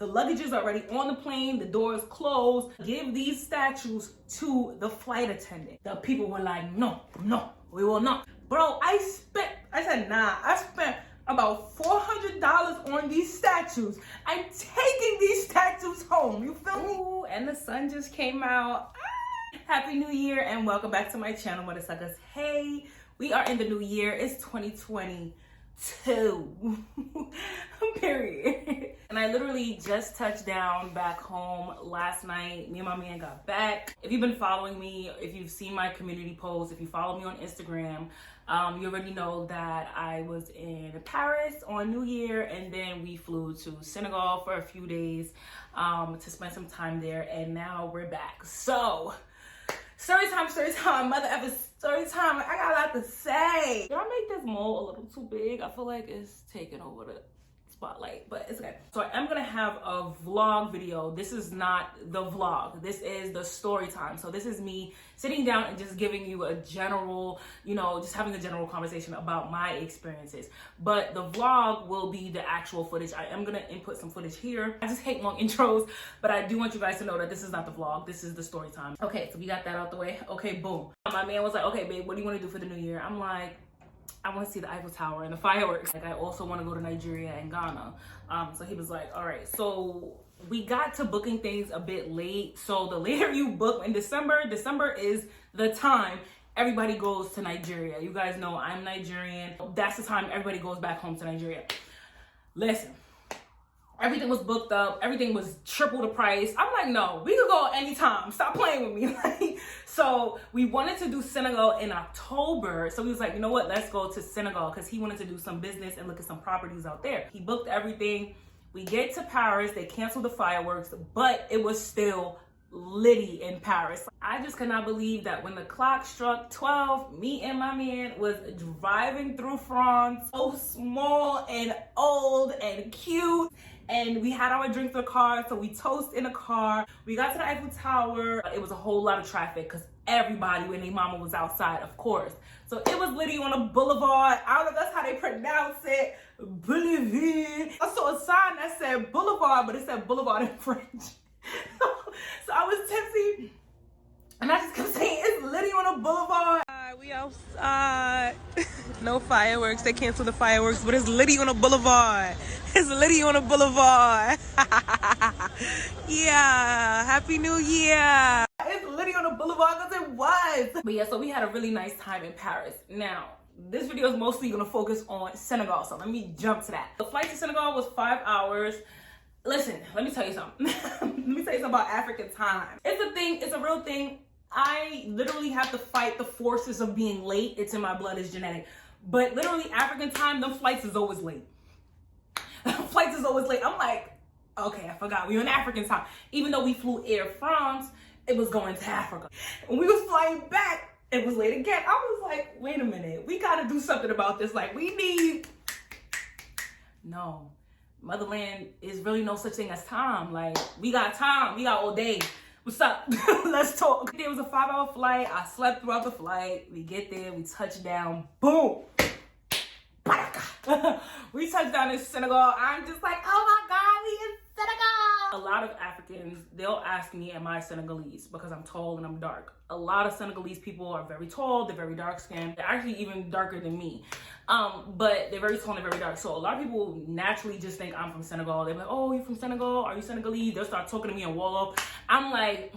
The luggage is already on the plane. The door is closed. Give these statues to the flight attendant. The people were like, no, we will not. Bro, I spent about $400 on these statues. I'm taking these statues home. You feel me? Ooh, and the sun just came out. Happy New Year and welcome back to my channel, Mother Suckers. Hey, we are in the new year. It's 2022. Period. And I literally just touched down back home last night. Me and my man got back. If you've been following me, if you've seen my community posts, if you follow me on Instagram, you already know that I was in Paris on New Year, and then we flew to Senegal for a few days to spend some time there, and now we're back. So story time, mother ever story time. I got a lot to say. Did I make this mole a little too big? I feel like it's taking over the spotlight, but it's okay. So I'm gonna have a vlog video. This is not the vlog. This is the story time. So this is me sitting down and just giving you a general, just having a general conversation about my experiences. But the vlog will be the actual footage. I am gonna input some footage here. I just hate long intros, but I do want you guys to know that this is not the vlog. This is the story time. Okay, so we got that out the way. Okay, boom. My man was like, okay, babe, what do you want to do for the new year? I'm like, I want to see the Eiffel Tower and the fireworks. Like, I also want to go to Nigeria and Ghana. So he was like, all right. So we got to booking things a bit late. So the later you book in December is the time everybody goes to Nigeria. You guys know I'm Nigerian. That's the time everybody goes back home to Nigeria. Listen, everything was booked up. Everything was triple the price. I'm like, no, we could go anytime. Stop playing with me. So we wanted to do Senegal in October. So he was like, you know what? Let's go to Senegal, because he wanted to do some business and look at some properties out there. He booked everything. We get to Paris. They canceled the fireworks, but it was still litty in Paris. I just could not believe that when the clock struck 12, me and my man was driving through France, so small and old and cute. And we had our drinks in the car, so we toast in the car. We got to the Eiffel Tower. It was a whole lot of traffic because everybody when their mama was outside, of course. So it was literally on a boulevard. I don't know if that's how they pronounce it. Boulevard. I saw a sign that said boulevard, but it said boulevard in French. So I was tipsy, and I just kept saying, it's literally on a boulevard. We outside. No fireworks. They canceled the fireworks, but it's literally on a boulevard. It's literally on a boulevard. Yeah. Happy New Year. It's literally on a boulevard because it was. But yeah, so we had a really nice time in Paris. Now, this video is mostly going to focus on Senegal, so let me jump to that. The flight to Senegal was 5 hours. Listen, let me tell you something. Let me tell you something about African time. It's a thing. It's a real thing. I literally have to fight the forces of being late. It's in my blood. It's genetic. But literally, African time, them flights is always late. Flights is always late. I'm like, okay, I forgot. We were in African time. Even though we flew Air France, it was going to Africa. When we was flying back, it was late again. I was like, wait a minute. We got to do something about this. Like, we need... No. Motherland is really no such thing as time. Like, we got time. We got all day. What's up? Let's talk. It was a 5-hour flight. I slept throughout the flight. We get there. We touch down. Boom. We touched down in Senegal. I'm just like, oh my God, we in Senegal. A lot of Africans, they'll ask me, am I Senegalese? Because I'm tall and I'm dark. A lot of Senegalese people are very tall. They're very dark skinned. They're actually even darker than me. But they're very tall and very dark. So a lot of people naturally just think I'm from Senegal. They're like, oh, you're from Senegal? Are you Senegalese? They'll start talking to me in Wolof. I'm like,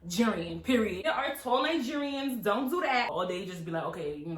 Nigerian, period. There are tall Nigerians. Don't do that. Or they just be like, okay, you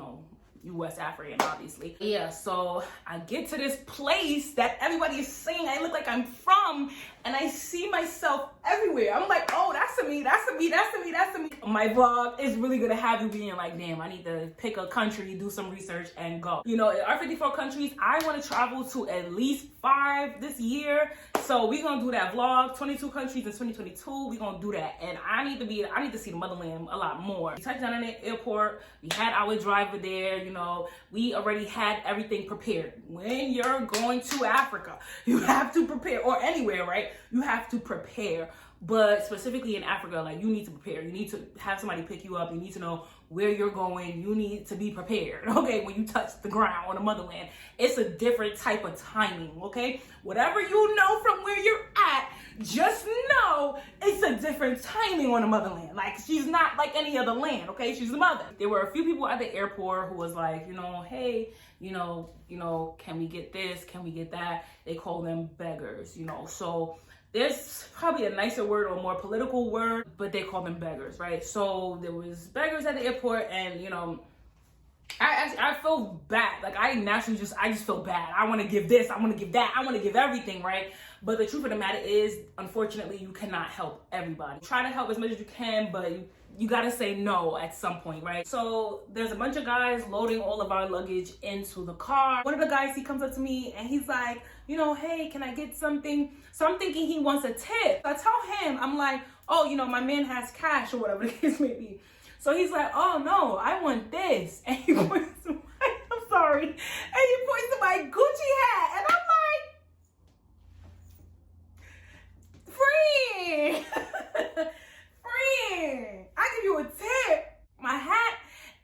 West African, obviously. Yeah, so I get to this place that everybody is saying I look like I'm from, and I see myself everywhere. I'm like, oh, that's me, that's me, that's me, that's me. My vlog is really gonna have you being like, damn, I need to pick a country, do some research, and go. In our 54 countries, I want to travel to at least 5 this year. So we're gonna do that vlog, 22 countries in 2022. We're gonna do that, and I need to see the motherland a lot more. We touched down in the airport. We had our driver there. We already had everything prepared. When you're going to Africa, you have to prepare, or anywhere, right? You have to prepare But specifically in Africa, like, you need to prepare. You need to have somebody pick you up. You need to know where you're going. You need to be prepared, okay, when you touch the ground on the motherland. It's a different type of timing, okay? Whatever you know from where you're at, just know it's a different timing on the motherland. Like, she's not like any other land, okay? She's the mother. There were a few people at the airport who was like, hey, can we get this? Can we get that? They call them beggars, So there's probably a nicer word or more political word, but they call them beggars, right? So there was beggars at the airport, and I feel bad. Like, I just feel bad. I want to give this, I want to give that, I want to give everything, right? But the truth of the matter is, unfortunately, you cannot help everybody. Try to help as much as you can, but you gotta say no at some point, right? So there's a bunch of guys loading all of our luggage into the car. One of the guys, he comes up to me and he's like, hey, can I get something? So I'm thinking he wants a tip. I tell him, I'm like, oh, my man has cash or whatever the case may be. So he's like, oh no, I want this. And he points to I'm sorry. And he points to my Gucci hat. And I'm like, friend. Friend, I give you a tip, my hat.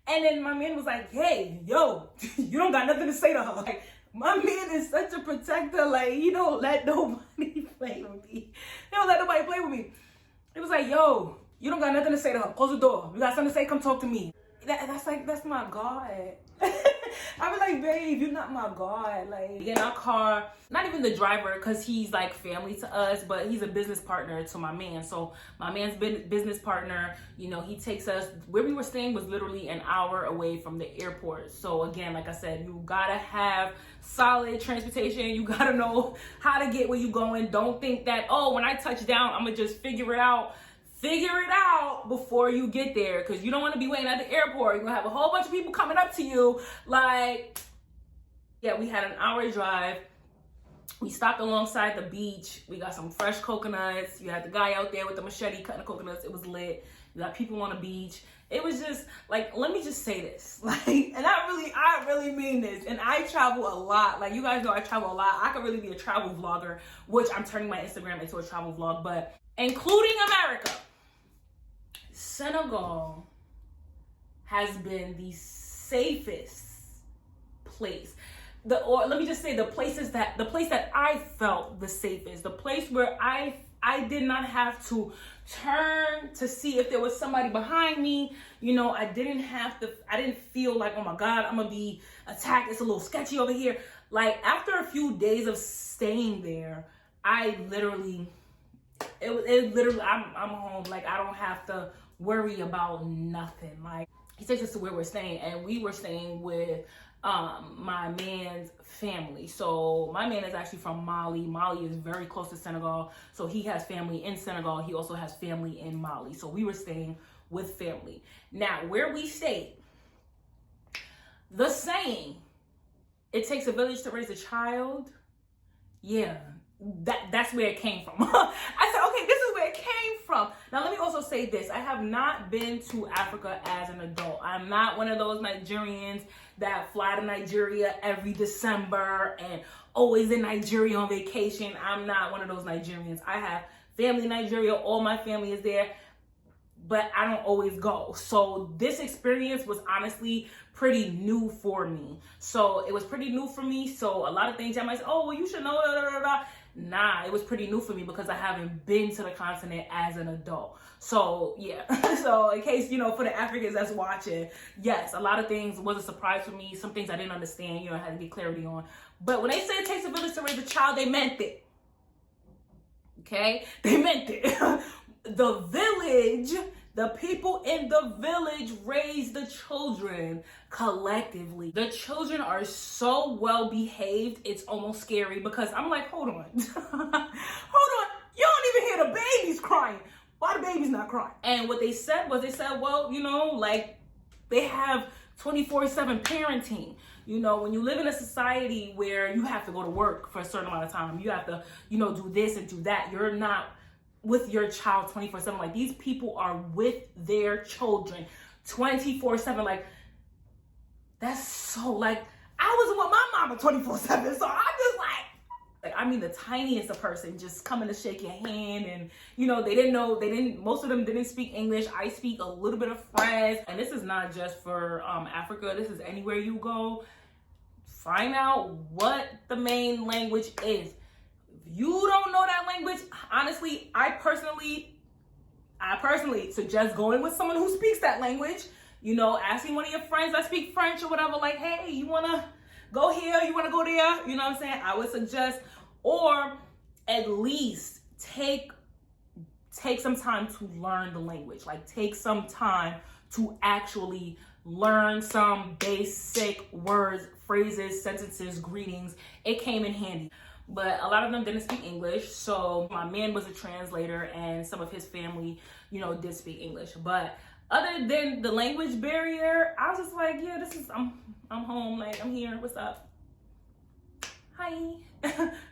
And then my man was like, hey, yo, you don't got nothing to say to her. Like, my man is such a protector. Like, he don't let nobody play with me. He don't let nobody play with me. He was like, yo, you don't got nothing to say to her. Close the door. You got something to say? Come talk to me. That's my God. I was like, babe, you're not my God. Like, in our car, not even the driver, because he's like family to us, but he's a business partner to my man. So my man's business partner, he takes us, where we were staying was literally an hour away from the airport. So again, like I said, you gotta have solid transportation. You gotta know how to get where you going. Don't think that, oh, when I touch down, I'm gonna just figure it out. Figure it out before you get there, because you don't want to be waiting at the airport. You're going to have a whole bunch of people coming up to you. Like, yeah, we had an hour drive. We stopped alongside the beach. We got some fresh coconuts. You had the guy out there with the machete cutting the coconuts. It was lit. You got people on the beach. It was just like, let me just say this. Like, and I really mean this. And I travel a lot. Like, you guys know I travel a lot. I could really be a travel vlogger, which I'm turning my Instagram into a travel vlog, but including America. Senegal has been the safest place. Let me just say the place that I felt the safest, the place where I did not have to turn to see if there was somebody behind me. I didn't feel like, oh my God, I'm gonna be attacked. It's a little sketchy over here. Like, after a few days of staying there, I'm home. Like, I don't have to worry about nothing. Like, he takes us to where we're staying, and we were staying with my man's family. So my man is actually from Mali. Mali is very close to Senegal, so he has family in Senegal. He also has family in Mali. So we were staying with family. Now, where we stayed, the saying, it takes a village to raise a child, yeah, that's where it came from. I said, okay, this is where it came from. Now, let me also say this. I have not been to Africa as an adult. I'm not one of those Nigerians that fly to Nigeria every December and always in Nigeria on vacation. I'm not one of those Nigerians. I have family in Nigeria. All my family is there, but I don't always go. So this experience was honestly pretty new for me. So it was pretty new for me. So a lot of things I might say, oh, well, you should know, da, da, da, da. Nah, it was pretty new for me because I haven't been to the continent as an adult. So yeah, so in case, for the Africans that's watching, yes, a lot of things was a surprise for me. Some things I didn't understand, I had to get clarity on. But when they say it takes a village to raise a child, they meant it. Okay? They meant it. The village, the people in the village raise the children collectively. The children are so well behaved, it's almost scary, because I'm like, hold on. Hold on. You don't even hear the babies crying. Why the baby's not crying? And what they said was, well, like, they have 24/7 parenting. When you live in a society where you have to go to work for a certain amount of time, you have to, do this and do that. You're not with your child 24/7. Like, these people are with their children 24/7. Like, that's so, like, I was with my mama 24/7. So I'm just like, Like, I mean, the tiniest of person just coming to shake your hand, and you know, most of them didn't speak English. I speak a little bit of French, and this is not just for Africa. This is anywhere you go. Find out what the main language is. If you don't know that language, honestly, I personally suggest going with someone who speaks that language. You know, asking one of your friends that speak French or whatever, like, hey, you wanna go here, you wanna go there, you know what I'm saying? I would suggest, or at least take some time to learn the language. Like, take some time to actually learn some basic words, phrases, sentences, greetings. It came in handy. But a lot of them didn't speak English, so my man was a translator, and some of his family, you know, did speak English. But other than the language barrier, I was just like, yeah, I'm home, like, I'm here, what's up? Hi.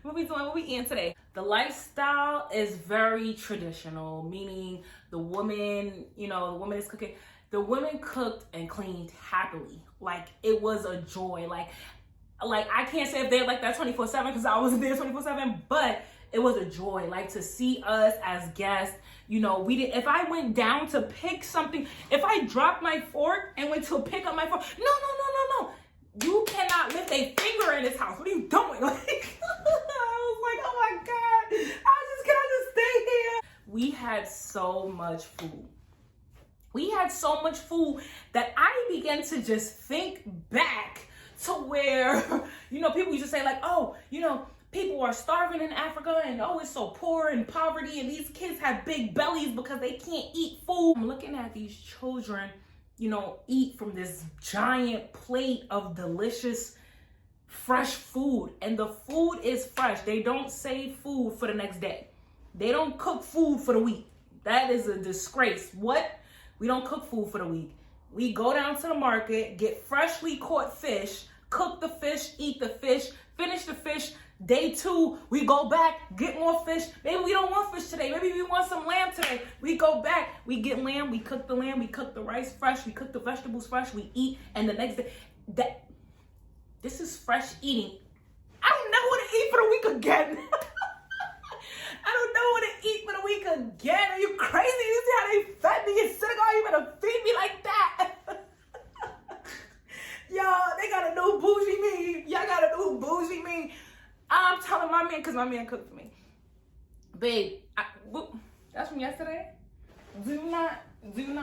What we doing? What we eating today? The lifestyle is very traditional, meaning the woman is cooking. The women cooked and cleaned happily. Like, it was a joy. Like I can't say if they're like that 24/7 because I wasn't there 24/7, but it was a joy. Like, to see us as guests, you know, if I went down to pick something, if I dropped my fork and went to pick up my fork, no. You cannot lift a finger in this house. What are you doing? Like, I was like, oh my God, can I just stay here? We had so much food. We had so much food that I began to just think back to where, you know, people used to say like, oh, you know, people are starving in Africa, and oh, it's so poor and poverty, and these kids have big bellies because they can't eat food. I'm looking at these children, you know, eat from this giant plate of delicious, fresh food. And the food is fresh. They don't save food for the next day. They don't cook food for the week. That is a disgrace. What? We don't cook food for the week. We go down to the market, get freshly caught fish, cook the fish, eat the fish, finish the fish. Day 2, we go back, get more fish. Maybe we don't want fish today. Maybe we want some lamb today. We go back, we get lamb, we cook the lamb, we cook the rice fresh, we cook the vegetables fresh, we eat, and the next day, this is fresh eating. I don't know what to eat for the week again. I don't know what to eat for the week again. Are you crazy? You see how they fed me in Senegal? You better feed me like that. Y'all, they got a new bougie me. Y'all got a new bougie me. I'm telling my man, because my man cooked for me. Babe, that's from yesterday? Do you not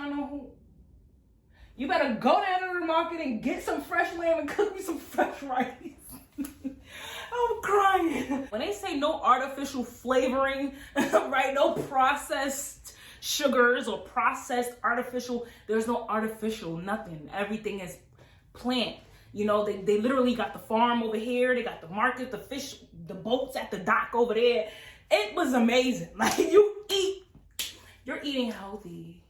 know who? You better go down to the market and get some fresh lamb and cook me some fresh rice. I'm crying. When they say no artificial flavoring, right? No processed sugars or processed artificial, there's no artificial, nothing. Everything is plant. You know, they literally got the farm over here. They got the market, the fish, the boats at the dock over there. It was amazing. Like, you're eating healthy.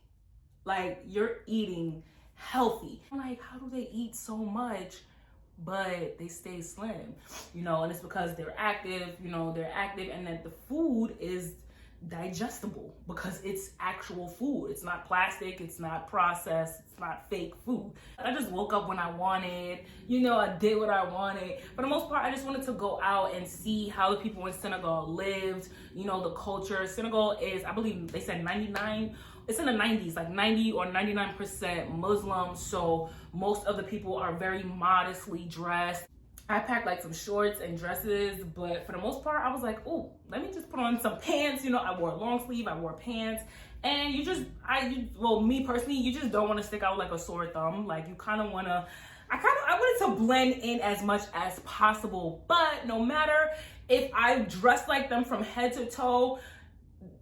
Like, you're eating healthy. I'm like, how do they eat so much, but they stay slim? You know, and it's because they're active, and that the food is digestible because it's actual food. It's not plastic, it's not processed, it's not fake food. I just woke up when I wanted, I did what I wanted. For the most part, I just wanted to go out and see how the people in Senegal lived, the culture. Senegal is, I believe they said 99, it's in the 90s, like 90 or 99% Muslim, so most of the people are very modestly dressed. I packed like some shorts and dresses, but for the most part, I was like, oh, let me just put on some pants. I wore a long sleeve, I wore pants, and me personally, you just don't want to stick out like a sore thumb. Like, you kind of want to, I wanted to blend in as much as possible, but no matter if I dress like them from head to toe,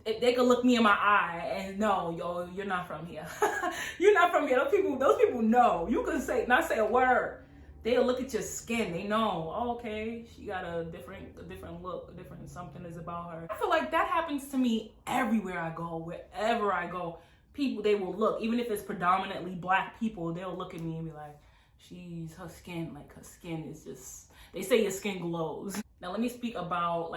they could look me in my eye and no, yo, you're not from here. You're not from here. Those people know. You can not say a word. They'll look at your skin. They know, oh, okay, she got a different look, a different something is about her. I feel like that happens to me everywhere I go, wherever I go. People, they will look, even if it's predominantly Black people, they'll look at me and be like, her skin is just, they say your skin glows. Now let me speak about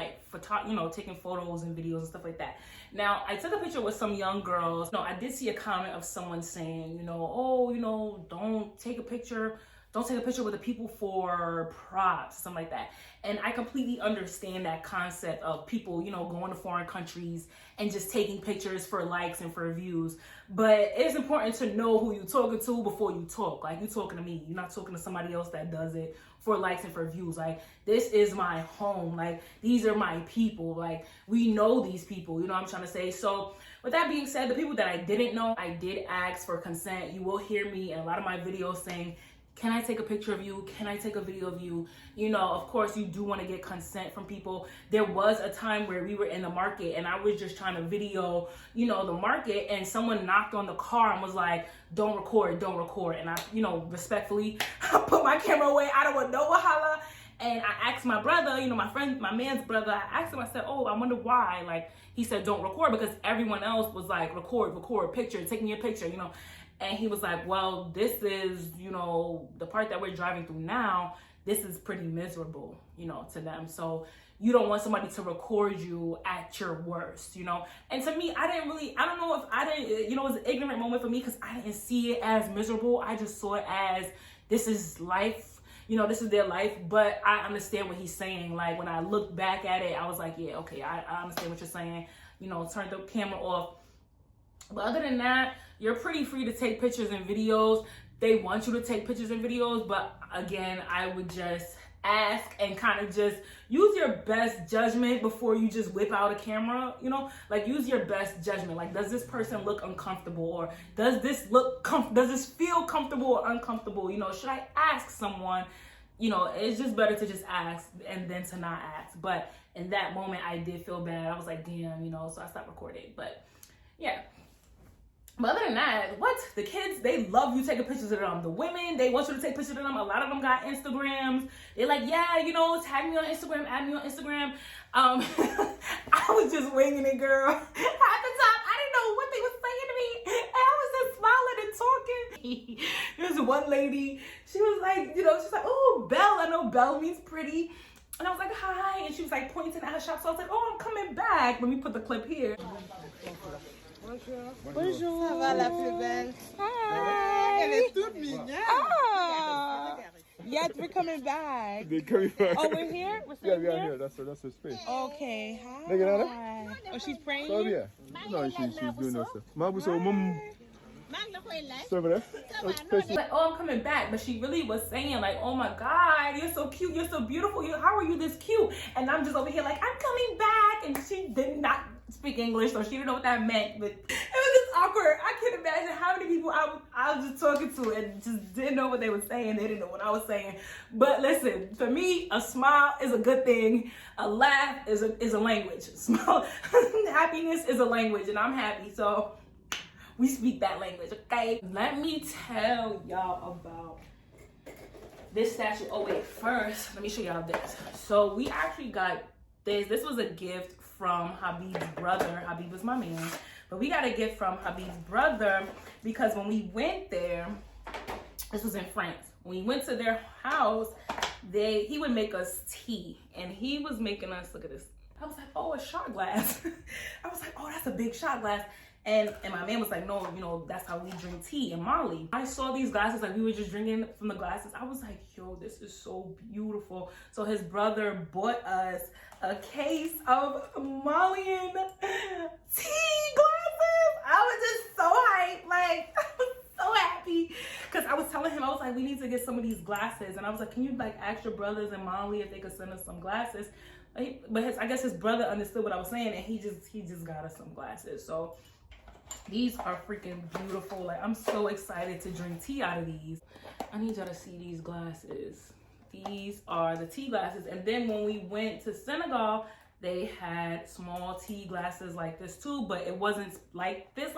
taking photos and videos and stuff like that. Now I took a picture with some young girls. I did see a comment of someone saying, don't take a picture. don't take a picture with the people for props, something like that. And I completely understand that concept of people, you know, going to foreign countries and just taking pictures for likes and for views. But it's important to know who you're talking to before you talk. Like, you're talking to me. You're not talking to somebody else that does it for likes and for views. Like, this is my home. Like, these are my people. Like, we know these people. You know what I'm trying to say? So with that being said, the people that I didn't know, I did ask for consent. You will hear me in a lot of my videos saying, can I take a picture of you? Can I take a video of you? You know, of course, you do want to get consent from people. There was a time where we were in the market and I was just trying to video, you know, the market, and someone knocked on the car and was like, don't record, don't record. And I, you know, respectfully, I put my camera away. I don't want no wahala. And I asked my brother, you know, my man's brother, I asked him, I said, oh, I wonder why. Like, he said, don't record, because everyone else was like, record, picture, take me a picture, you know. And he was like, well, this is, you know, the part that we're driving through now, this is pretty miserable, you know, to them. So you don't want somebody to record you at your worst, you know. And to me, I don't know if I didn't, you know, it was an ignorant moment for me because I didn't see it as miserable. I just saw it as, this is life, you know, this is their life. But I understand what he's saying. Like, when I looked back at it, I was like, yeah, okay, I understand what you're saying. You know, turn the camera off. But other than that, you're pretty free to take pictures and videos. They want you to take pictures and videos, but again, I would just ask and kind of just use your best judgment before you just whip out a camera, you know? Like, use your best judgment. Like, does this person look uncomfortable, or does this feel comfortable or uncomfortable? You know, should I ask someone? You know, it's just better to just ask and then to not ask. But in that moment, I did feel bad. I was like, damn, you know, so I stopped recording. But yeah. But other than that, the kids, they love you taking pictures of them. The women, they want you to take pictures of them. A lot of them got Instagrams. They're like, yeah, you know, tag me on Instagram, add me on Instagram. I was just winging it, girl. At the time, I didn't know what they were saying to me. And I was just smiling and talking. There's one lady, she was like, you know, she's like, oh, Belle. I know Belle means pretty. And I was like, hi. And she was like pointing at her shop. So I was like, oh, I'm coming back. Let me put the clip here. Bonjour. Ça va, la plus belle? Hi. Elle est toute mignonne. Ah. Yes, we're coming back. They're coming back. Oh, we're here? We're Yeah, sitting we are here? here. That's her space. Okay, hi. Look at that. Oh, she's praying? Oh, yeah. No, she's doing her stuff. Mabu, so mum. So over there. Like, oh, I'm coming back. But she really was saying, like, oh my God, you're so cute, you're so beautiful. How are you this cute? And I'm just over here like, I'm coming back. And she did not speak English, so she didn't know what that meant. But it was just awkward. I can't imagine how many people I was just talking to and just didn't know what they were saying. They didn't know what I was saying. But listen, for me, a smile is a good thing. A laugh is a language. Smile, happiness is a language, and I'm happy. So we speak that language, okay? Let me tell y'all about this statue. Oh wait, first, let me show y'all this. So we actually got this. This was a gift from Habib's brother. Habib was my man. But we got a gift from Habib's brother because when we went there, this was in France. When we went to their house, he would make us tea. And he was making us, look at this. I was like, oh, a shot glass. I was like, oh, that's a big shot glass. And my man was like, no, you know, that's how we drink tea in Mali. I saw these glasses, like we were just drinking from the glasses. I was like, yo, this is so beautiful. So his brother bought us a case of Malian tea glasses. I was just so hyped. Like, I was so happy. Because I was telling him, I was like, we need to get some of these glasses. And I was like, can you like ask your brothers in Mali if they could send us some glasses? But I guess his brother understood what I was saying, and he just got us some glasses. So these are freaking beautiful. Like, I'm so excited to drink tea out of these. I need y'all to see these glasses. These are the tea glasses. And then when we went to Senegal, they had small tea glasses like this too, but it wasn't like this,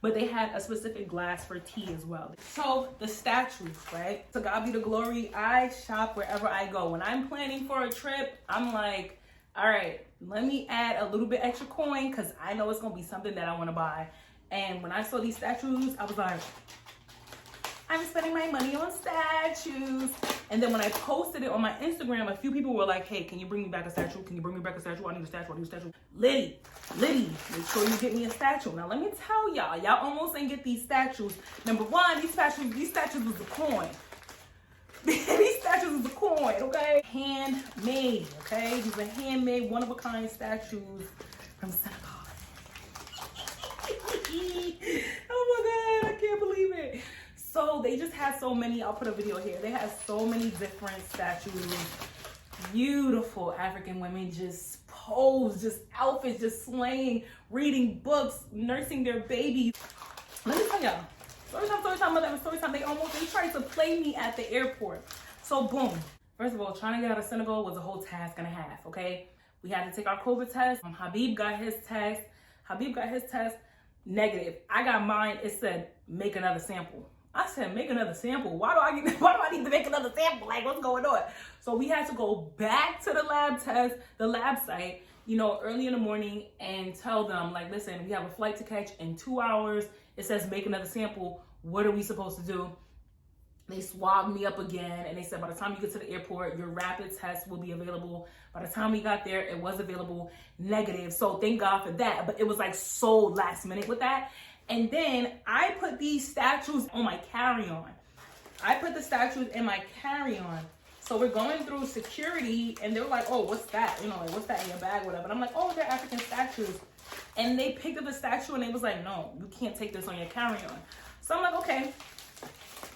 but they had a specific glass for tea as well. So the statues, right? To God be the glory. I shop wherever I go. When I'm planning for a trip, I'm like, all right, let me add a little bit extra coin because I know it's gonna be something that I want to buy. And when I saw these statues, I was like, I'm spending my money on statues. And then when I posted it on my Instagram, a few people were like, hey, can you bring me back a statue? Can you bring me back a statue? I need a statue. I need a statue. Liddy, make sure you get me a statue. Now let me tell y'all almost ain't get these statues. Number one, these statues was a coin. These statues is a coin, okay? Handmade, okay? These are handmade, one-of-a-kind statues from Senegal. Oh my God, I can't believe it. So they just had so many, I'll put a video here. They had so many different statues. Beautiful African women just pose, just outfits, just slaying, reading books, nursing their babies. Let me tell y'all, story time, mother, story time. They tried to play me at the airport. So boom. First of all, trying to get out of Senegal was a whole task and a half, okay? We had to take our COVID test. Habib got his test. Negative. I got mine. It said, make another sample. I said, make another sample. Why do I need to make another sample? Like, what's going on? So we had to go back to the lab site, you know, early in the morning and tell them, like, listen, we have a flight to catch in 2 hours. It says, make another sample. What are we supposed to do? They swabbed me up again, and they said, by the time you get to the airport, your rapid test will be available. By the time we got there, it was available, negative. So thank God for that. But it was like so last minute with that. And then I put these statues on my carry-on. I put the statues in my carry-on. So we're going through security, and they were like, oh, what's that? You know, like, what's that in your bag, whatever. And I'm like, oh, they're African statues. And they picked up the statue, and they was like, no, you can't take this on your carry-on. So I'm like, okay.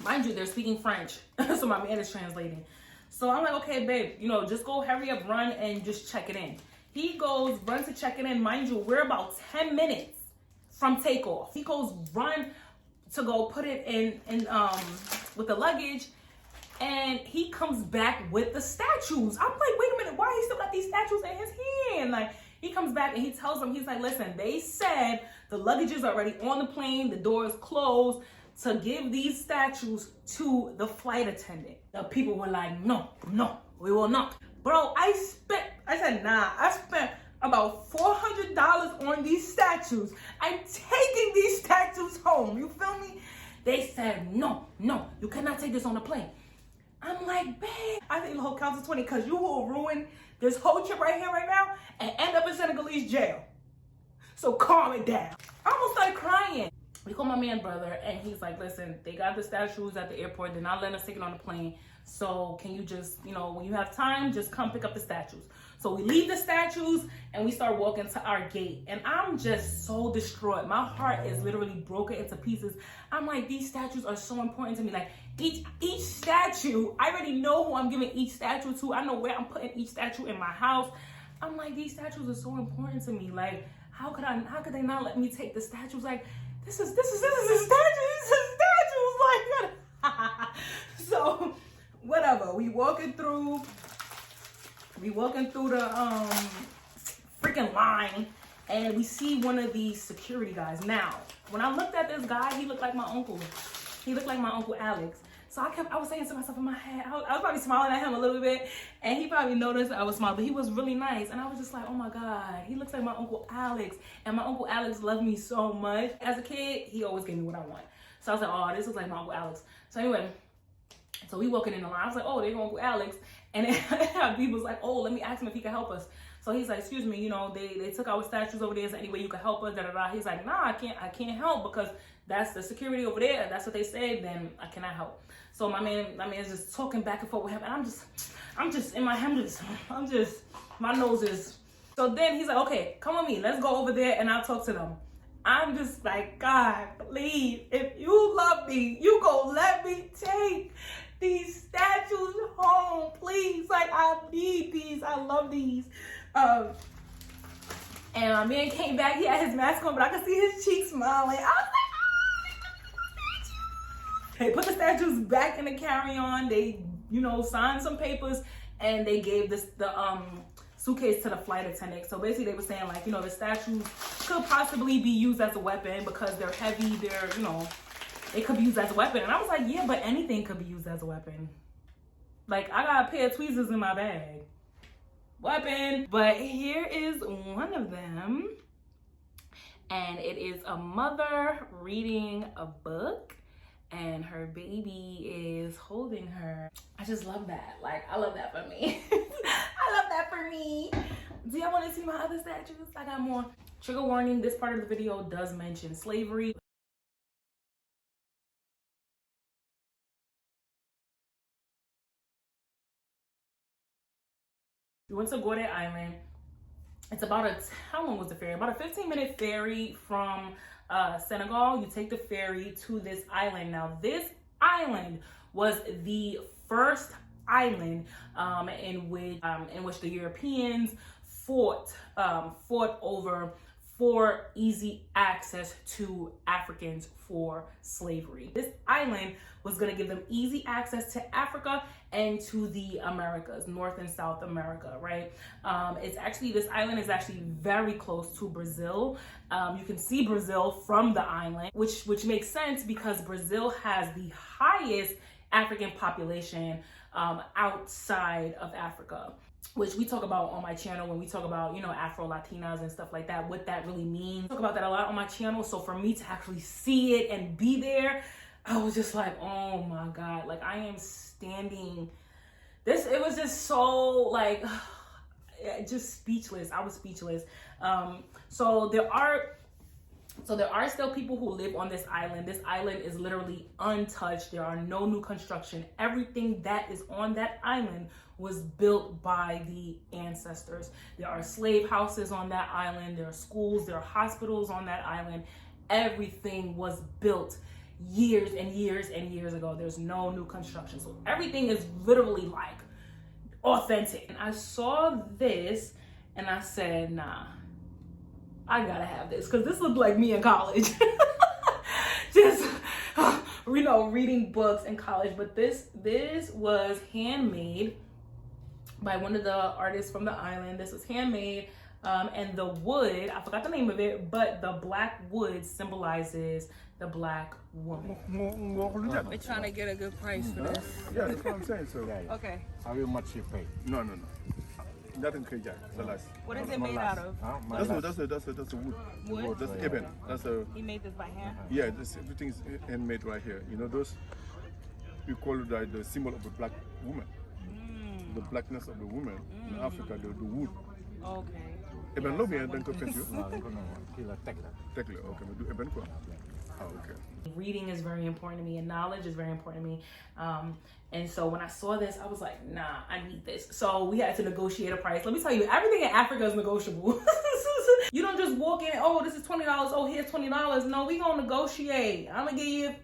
Mind you, they're speaking French, so my man is translating. So I'm like, okay, babe, you know, just go hurry up, run, and just check it in. He goes, run to check it in. Mind you, we're about 10 minutes from takeoff. He goes, run to go put it in with the luggage, and he comes back with the statues. I'm like, wait a minute, why he still got these statues in his hand? Like, he comes back and he tells them, he's like, listen, they said the luggage is already on the plane, the door is closed, to give these statues to the flight attendant. The people were like, no, we will not. Bro, I said, nah, I spent about $400 on these statues. I'm taking these statues home, you feel me? They said, no, you cannot take this on the plane. I'm like, babe, I think the whole count to 20 because you will ruin this whole trip right here, right now, and end up in Senegalese jail. So calm it down. I almost started crying. We called my man brother, and he's like, listen, they got the statues at the airport. They're not letting us take it on the plane. So can you just, you know, when you have time, just come pick up the statues. So we leave the statues, and we start walking to our gate. And I'm just so distraught. My heart is literally broken into pieces. I'm like, these statues are so important to me. Like, each statue, I already know who I'm giving each statue to. I know where I'm putting each statue in my house. I'm like, these statues are so important to me. Like, how could they not let me take the statues? Like, this is a statue, like, so whatever. We walking through the freaking line, and we see one of these security guys. Now, when I looked at this guy, he looked like my uncle. He looked like my Uncle Alex. So I was saying to myself in my head, I was probably smiling at him a little bit, and he probably noticed I was smiling, but he was really nice. And I was just like, oh my God, he looks like my Uncle Alex. And my Uncle Alex loved me so much. As a kid, he always gave me what I want. So I was like, oh, this looks like my Uncle Alex. So anyway, so we walking in the line. I was like, oh, there go Uncle Alex. And then people was like, oh, let me ask him if he can help us. So he's like, excuse me, you know, they took our statues over there. Is there any way you can help us? Da, da, da. He's like, nah, I can't help because that's the security over there. That's what they said. Then I cannot help. So my man is just talking back and forth with him, and I'm just in my head, my nose is. So then he's like, okay, come with me. Let's go over there and I'll talk to them. I'm just like, God, please, if you love me, you go let me take these statues home, please. Like, I need these. I love these. And my man came back. He had his mask on, but I could see his cheeks smiling. I was like, they put the statues back in the carry-on. They, you know, signed some papers, and they gave the suitcase to the flight attendant. So basically they were saying, like, you know, the statues could possibly be used as a weapon because they're heavy. They're, you know, they could be used as a weapon. And I was like, yeah, but anything could be used as a weapon. Like, I got a pair of tweezers in my bag. Weapon. But here is one of them. And it is a mother reading a book, and her baby is holding her. I just love that. Like, I love that for me. I love that for me. Do y'all want to see my other statues? I got more. Trigger warning, this part of the video does mention slavery. We went to Gorée Island. It's about how long was the ferry? About a 15-minute ferry from Senegal. You take the ferry to this island. Now, this island was the first island in which the Europeans fought over for easy access to Africans for slavery. This island was going to give them easy access to Africa and to the Americas, North and South America, right? This island is actually very close to Brazil. You can see Brazil from the island, which makes sense because Brazil has the highest African population outside of Africa, which we talk about on my channel when we talk about, Afro-Latinas and stuff like that, what that really means. I talk about that a lot on my channel. So for me to actually see it and be there, I was just like, oh my God, like I am standing this. It was just so like, just speechless. I was speechless. So there are still people who live on this island. This island is literally untouched. There are no new construction. Everything that is on that island was built by the ancestors. There are slave houses on that island. There are schools, there are hospitals on that island. Everything was built years and years and years ago. There's no new construction. So everything is literally like authentic. And I saw this and I said, nah, I gotta have this because this looked like me in college. Just, reading books in college. But this was handmade by one of the artists from the island. This was handmade, and the wood, I forgot the name of it, but the black wood symbolizes the black woman. We're trying to get a good price for this. Yeah, that's what I'm saying. So, Okay. How much you pay? no. Nothing crazy. The last. What is it made out of? That's the wood. Wood? That's the ebon. That's a. He made this by hand? Yeah, everything's handmade right here. Those we call it like the symbol of the black woman. The blackness of the woman in Africa, the wood. Okay. Eben lobby and then peinture. Tekle. Okay, we do eben quoi. Oh, okay. Reading is very important to me and knowledge is very important to me. And so when I saw this, I was like, nah, I need this. So we had to negotiate a price. Let me tell you, everything in Africa is negotiable. You don't just walk in, oh, this is $20. Oh, here's $20. No, we gonna negotiate. I'm gonna give you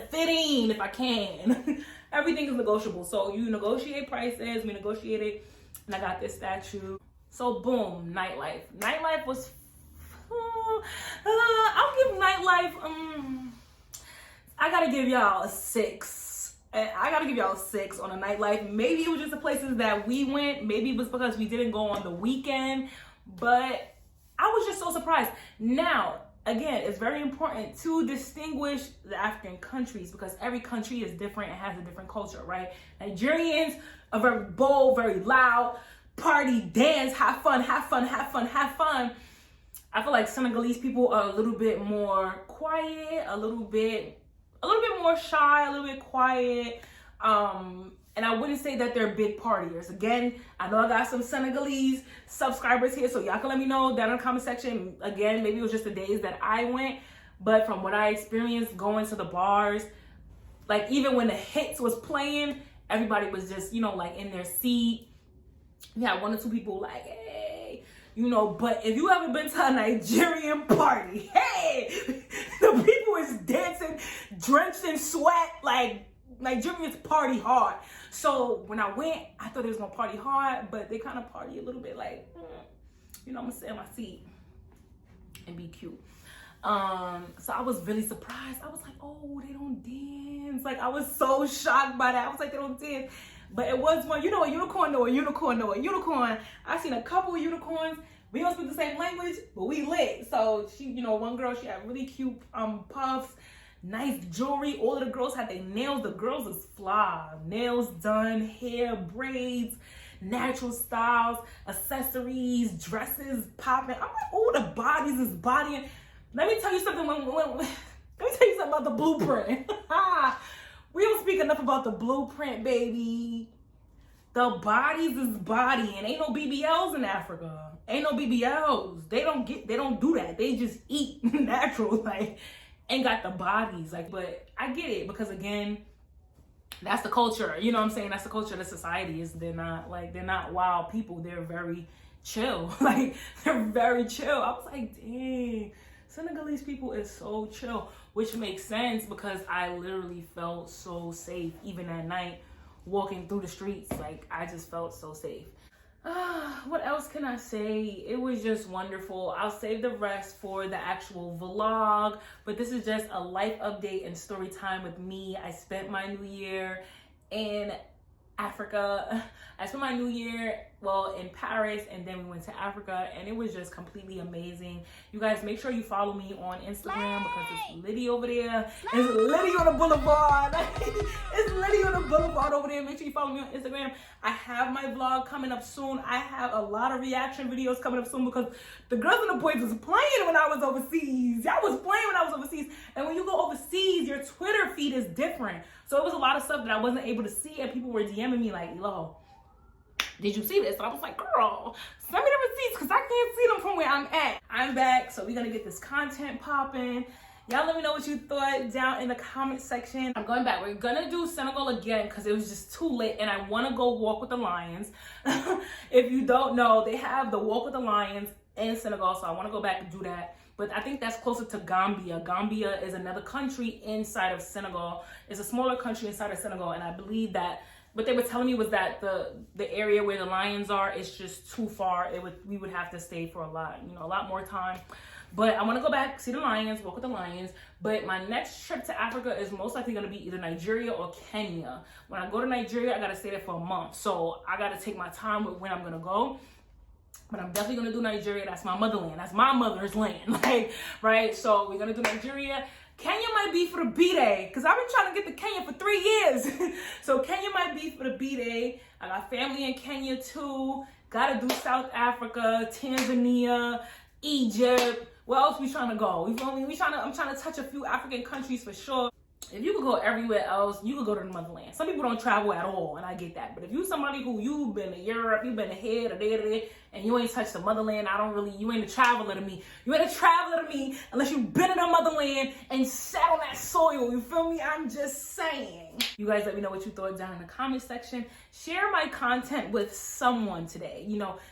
15 if I can. Everything is negotiable. So you negotiate prices, we negotiated, and I got this statue. So boom, nightlife. Nightlife was, I'll give nightlife, I gotta give y'all a 6. I gotta give y'all a 6 on a nightlife. Maybe it was just the places that we went. Maybe it was because we didn't go on the weekend, but I was just so surprised. Now, again, it's very important to distinguish the African countries because every country is different and has a different culture, right? Nigerians are very bold, very loud, party, dance, have fun. I feel like Senegalese people are a little bit more quiet, a little bit more shy, a little bit quiet. And I wouldn't say that they're big partiers. Again, I know I got some Senegalese subscribers here, so y'all can let me know down in the comment section. Again, maybe it was just the days that I went, but from what I experienced going to the bars, like even when the hits was playing, everybody was just, like in their seat. You had 1 or 2 people like, hey, but if you ever been to a Nigerian party, hey, the people is dancing, drenched in sweat, like Nigerians party hard. So when I went, I thought they was gonna party hard, but they kind of party a little bit like, I'm gonna sit in my seat and be cute. So I was really surprised. I was like, oh, they don't dance. Like I was so shocked by that. I was like, they don't dance. But it was one, a unicorn know a unicorn know a unicorn. I seen a couple of unicorns. We don't speak the same language, but we lit. So she, one girl, she had really cute puffs, nice jewelry. All of the girls had their nails. The girls was fly. Nails done, hair, braids, natural styles, accessories, dresses popping. I'm like, oh, the bodies is bodying. Let me tell you something. Let me tell you something about the blueprint. We don't speak enough about the blueprint, baby. The bodies is bodying. Ain't no BBLs in Africa. Ain't no BBLs. They don't do that. They just eat natural, ain't got the bodies. But I get it because again, that's the culture, you know what I'm saying? That's the culture of the society. Is they're not wild people. They're very chill. Like, they're very chill. I was like, dang, Senegalese people is so chill, which makes sense because I literally felt so safe even at night walking through the streets. Like, I just felt so safe. What else can I say? It was just wonderful. I'll save the rest for the actual vlog, but this is just a life update and story time with me. I spent my New Year in Africa. I spent my New Year, well, in Paris, and then we went to Africa, and it was just completely amazing. You guys, make sure you follow me on Instagram because it's Lydia over there. It's Lydia on the boulevard. It's Lydia on the boulevard over there. Make sure you follow me on Instagram. I have my vlog coming up soon. I have a lot of reaction videos coming up soon because the girls and the boys was playing when I was overseas. Y'all was playing when I was overseas. And when you go overseas, your Twitter feed is different. So it was a lot of stuff that I wasn't able to see, and people were DMing me like, "Lo, did you see this?" And I was like, "Girl, send me the receipts because I can't see them from where I'm at." I'm back, so we're gonna get this content popping. Y'all let me know what you thought down in the comment section. I'm going back. We're gonna do Senegal again because it was just too late, and I want to go walk with the lions. If you don't know, they have the walk with the lions in Senegal, so I want to go back and do that. But I think that's closer to Gambia. Gambia is another country inside of Senegal. It's a smaller country inside of Senegal, and I believe that what they were telling me was that the area where the lions are is just too far. We would have to stay for a lot more time. But I want to go back, see the lions, walk with the lions. But my next trip to Africa is most likely going to be either Nigeria or Kenya. When I go to Nigeria, I got to stay there for a month. So I got to take my time with when I'm going to go. But I'm definitely going to do Nigeria. That's my motherland. That's my mother's land. Like, right? So we're going to do Nigeria. Kenya might be for the B-Day because I've been trying to get to Kenya for 3 years. So Kenya might be for the B-Day. I got family in Kenya too. Got to do South Africa, Tanzania, Egypt. Where else we trying to go? You feel me? I'm trying to touch a few African countries for sure. If you could go everywhere else, you could go to the motherland. Some people don't travel at all, and I get that. But if you somebody who you've been to Europe, you've been to here, to there, and you ain't touched the motherland, you ain't a traveler to me. You ain't a traveler to me unless you've been in the motherland and sat on that soil. You feel me? I'm just saying. You guys let me know what you thought down in the comment section. Share my content with someone today.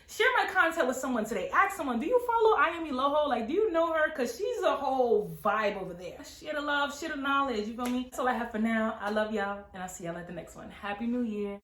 Share my content with someone today. Ask someone, do you follow Ayemi Loho? Like, do you know her? Because she's a whole vibe over there. Share the love, share the knowledge. You feel me? That's all I have for now. I love y'all, and I'll see y'all at the next one. Happy New Year.